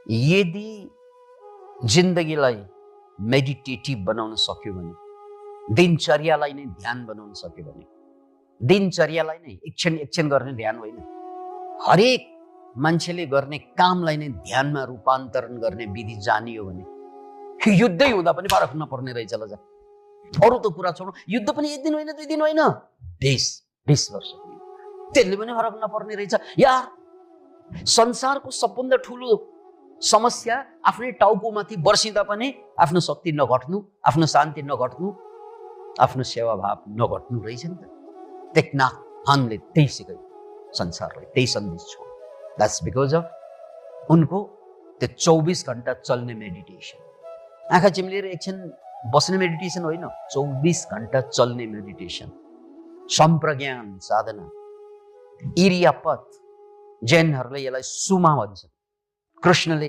यदि जिन्दगीलाई मेडिटेटिभ बनाउन सक्यो भने, दिनचर्यालाई नै ध्यान बनाउन सक्यो भने, दिनचर्यालाई नै एकछिन गर्ने ध्यान होइन, हरेक मान्छेले गर्ने कामलाई नै ध्यानमा रूपान्तरण गर्ने विधि जानियो भने युद्धै हुँदा पनि फरक नपर्ने रहेछ। ल जा, अरू त कुरा छोड्नु, युद्ध पनि 1 दिन होइन 2 दिन होइन, 20 वर्ष, त्यसले पनि फरक नपर्ने रहेछ यार। संसारको सबभन्दा ठुलो समस्या आफ्नै टाउकोमाथि बर्सिँदा पनि आफ्नो शक्ति नघट्नु, आफ्नो शान्ति नघट्नु, आफ्नो सेवाभाव नघट्नु रहेछ नि त। टेकनाथ हानले त्यही सिकायो संसारलाई, त्यही सन्देश छोड्यो। द्याट्स बिकज अफ उनको त्यो 24 घण्टा चल्ने मेडिटेसन। आँखा चिम्लेर एकछिन बस्ने मेडिटेसन होइन, 24 घण्टा चल्ने मेडिटेसन, सम्प्रज्ञान साधना, इरियापत। जैनहरूले यसलाई सुमा भन्छ, कृष्णले